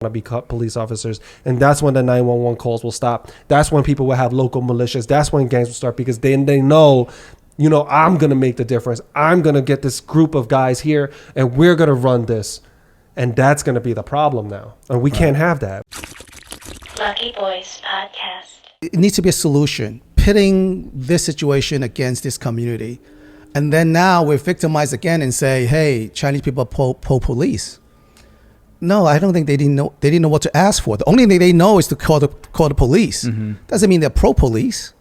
to be police officers, and that's when the 911 calls will stop. That's when people will have local militias. That's when gangs will start, because then they know, I'm gonna make the difference. I'm gonna get this group of guys here, and we're gonna run this, and that's gonna be the problem now, and we can't have that. Lucky Boys Podcast. It needs to be a solution, pitting this situation against this community, and then now we're victimized again and say, "Hey, Chinese people are pro-police." No, I don't think they didn't know. They didn't know what to ask for. The only thing they know is to call the police. Mm-hmm. Doesn't mean they're pro-police,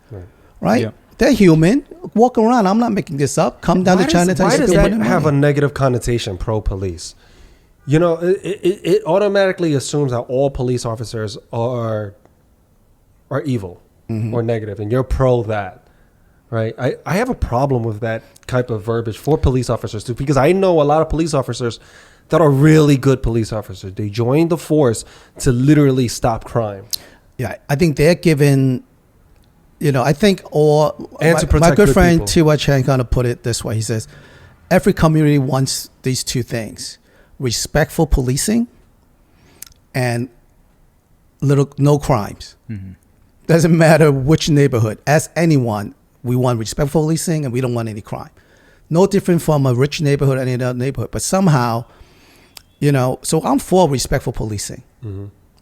right? Yeah. They're human. Walk around. I'm not making this up. Come down to Chinatown. Why does that have a negative connotation? Pro-police. It automatically assumes that all police officers are evil or negative, and you're pro that, right? I have a problem with that type of verbiage for police officers too, because I know a lot of police officers that are really good police officers. They joined the force to literally stop crime. Yeah, I think they're given, I think my good friend Tiwa Chang kind of put it this way. He says, every community wants these two things: respectful policing and no crimes. Mm-hmm. Doesn't matter which neighborhood. Ask anyone, we want respectful policing and we don't want any crime. No different from a rich neighborhood or any other neighborhood. But somehow, so I'm for respectful policing,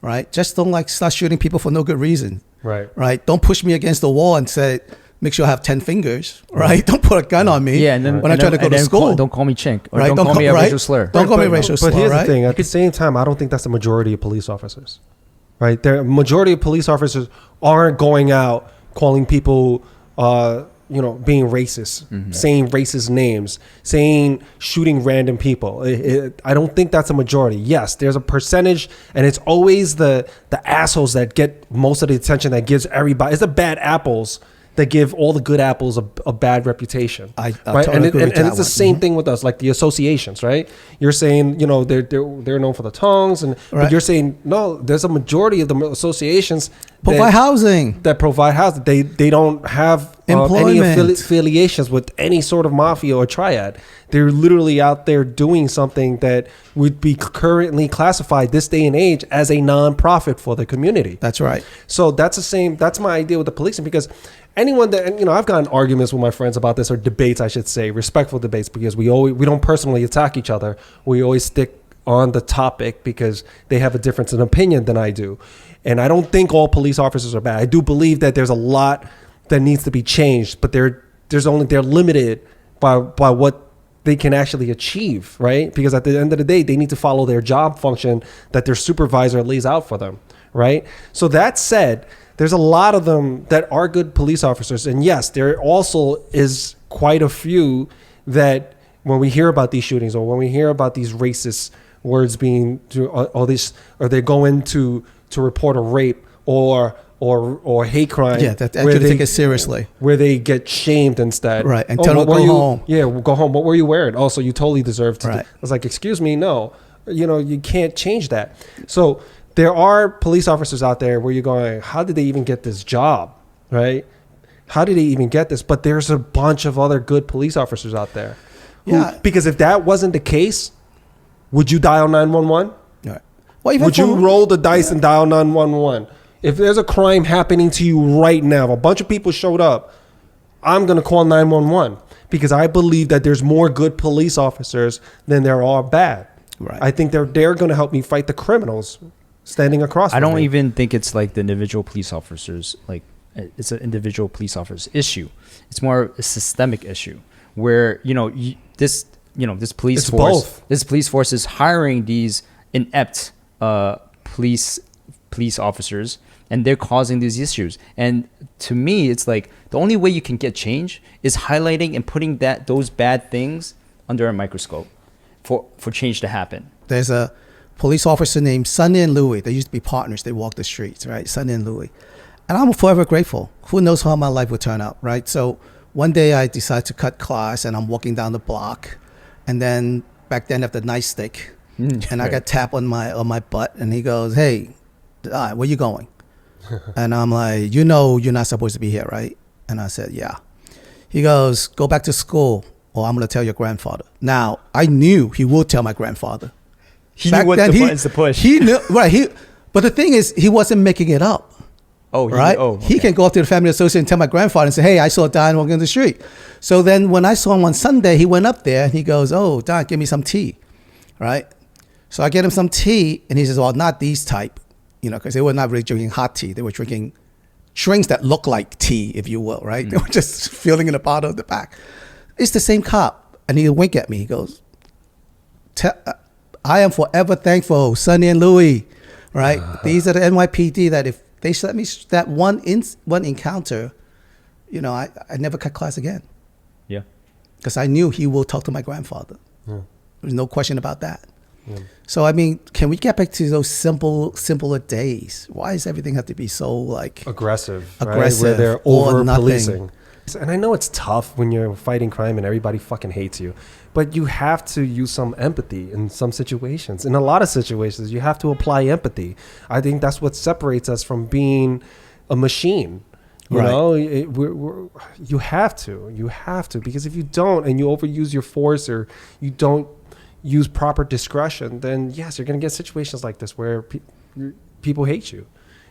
right? Just don't start shooting people for no good reason, right? Don't push me against the wall and say, make sure I have 10 fingers, right? Don't put a gun on me when I try to go to school. Don't call me chink, or don't call me a racial slur. Don't call me a racial slur, But here's the thing, at the same time, I don't think that's the majority of police officers, right? The majority of police officers aren't going out calling people, being racist, saying racist names, shooting random people. I don't think that's a majority. Yes, there's a percentage, and it's always the assholes that get most of the attention, that gives everybody. It's the bad apples that give all the good apples a bad reputation. I right? Totally agree with that it's the same thing with us, like the associations, right? You're saying, they're known for the tongues, but you're saying, no, there's a majority of the associations provide housing. That provide housing. They don't have any affiliations with any sort of mafia or triad. They're literally out there doing something that would be currently classified this day and age as a non-profit for the community. That's right. So that's my idea with the policing, because anyone that, I've gotten arguments with my friends about this, or debates, I should say, respectful debates, because we don't personally attack each other. We always stick on the topic because they have a difference in opinion than I do. And I don't think all police officers are bad. I do believe that there's a lot that needs to be changed, but they're limited by what they can actually achieve, right? Because at the end of the day, they need to follow their job function that their supervisor lays out for them, right? So that said, there's a lot of them that are good police officers. And yes, there also is quite a few that when we hear about these shootings, or when we hear about these racist words being, or they go in to report a rape or hate crime. Yeah, that actually take it seriously. Where they get shamed instead. Right, and tell them go home. Yeah, we'll go home. What were you wearing? Also, you totally deserve to. I was like, excuse me, no. You can't change that. So there are police officers out there where you're going, how did they even get this job, right? How did they even get this? But there's a bunch of other good police officers out there. Because if that wasn't the case, would you dial 911? Right. Well, would you roll the dice and dial 911? If there's a crime happening to you right now, a bunch of people showed up, I'm going to call 911, because I believe that there's more good police officers than there are bad. Right. I think they're going to help me fight the criminals standing across from me. I don't even think it's like the individual police officers, it's an individual police officer's issue. It's more a systemic issue where, this police force is hiring these inept police officers, and they're causing these issues. And to me, it's like the only way you can get change is highlighting and putting those bad things under a microscope for change to happen. There's a police officer named Sonny and Louie. They used to be partners. They walked the streets, right? Sonny and Louie. And I'm forever grateful. Who knows how my life would turn out, right? So one day I decided to cut class, and I'm walking down the block, and then back then I have the nightstick, and I got tapped on my butt, and he goes, "Hey, where you going?" And I'm like, you're not supposed to be here, right? And I said, yeah. He goes, go back to school, or I'm going to tell your grandfather. Now, I knew he would tell my grandfather. He knew what the buttons to push. He knew, right? But the thing is, he wasn't making it up. Oh, right. Okay. He can go up to the family associate and tell my grandfather and say, "Hey, I saw Don walking in the street." So then, when I saw him on Sunday, he went up there and he goes, "Oh, Don, give me some tea," right? So I get him some tea, and he says, "Well, not these type, because they were not really drinking hot tea. They were drinking drinks that look like tea, if you will, right? They were just filling in a bottle at the back." It's the same cop, and he wink at me. He goes, "I am forever thankful, Sonny and Louie, right? These are the NYPD that if they let me that one encounter, I never cut class again." Yeah. Because I knew he will talk to my grandfather. Yeah. There's no question about that. Yeah. So, I mean, can we get back to those simpler days? Why does everything have to be so aggressive, right? Aggressive, Where they're or over nothing? policing. And I know it's tough when you're fighting crime and everybody fucking hates you, but you have to use some empathy in some situations. In a lot of situations, you have to apply empathy. I think that's what separates us from being a machine. You Right. know, you have to, because if you don't and you overuse your force or you don't use proper discretion, then yes, you're going to get situations like this where people hate you.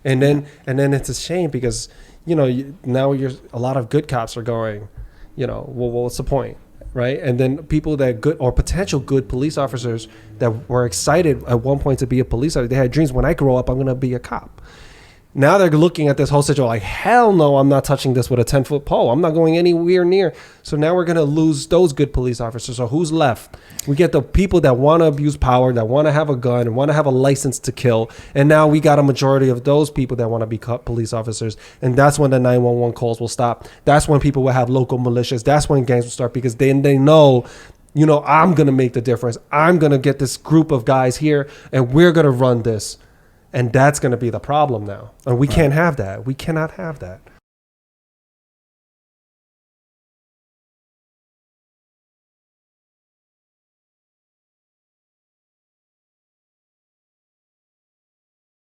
And then it's a shame because, now a lot of good cops are going, well, what's the point? Right. And then people that good or potential good police officers that were excited at one point to be a police officer, they had dreams. When I grow up, I'm going to be a cop. Now they're looking at this whole situation like, hell no, I'm not touching this with a 10-foot pole. I'm not going anywhere near. So now we're going to lose those good police officers. So who's left? We get the people that want to abuse power, that want to have a gun, and want to have a license to kill. And now we got a majority of those people that want to be police officers. And that's when the 911 calls will stop. That's when people will have local militias. That's when gangs will start because then they know, I'm going to make the difference. I'm going to get this group of guys here and we're going to run this. And that's going to be the problem now. And we can't have that. We cannot have that.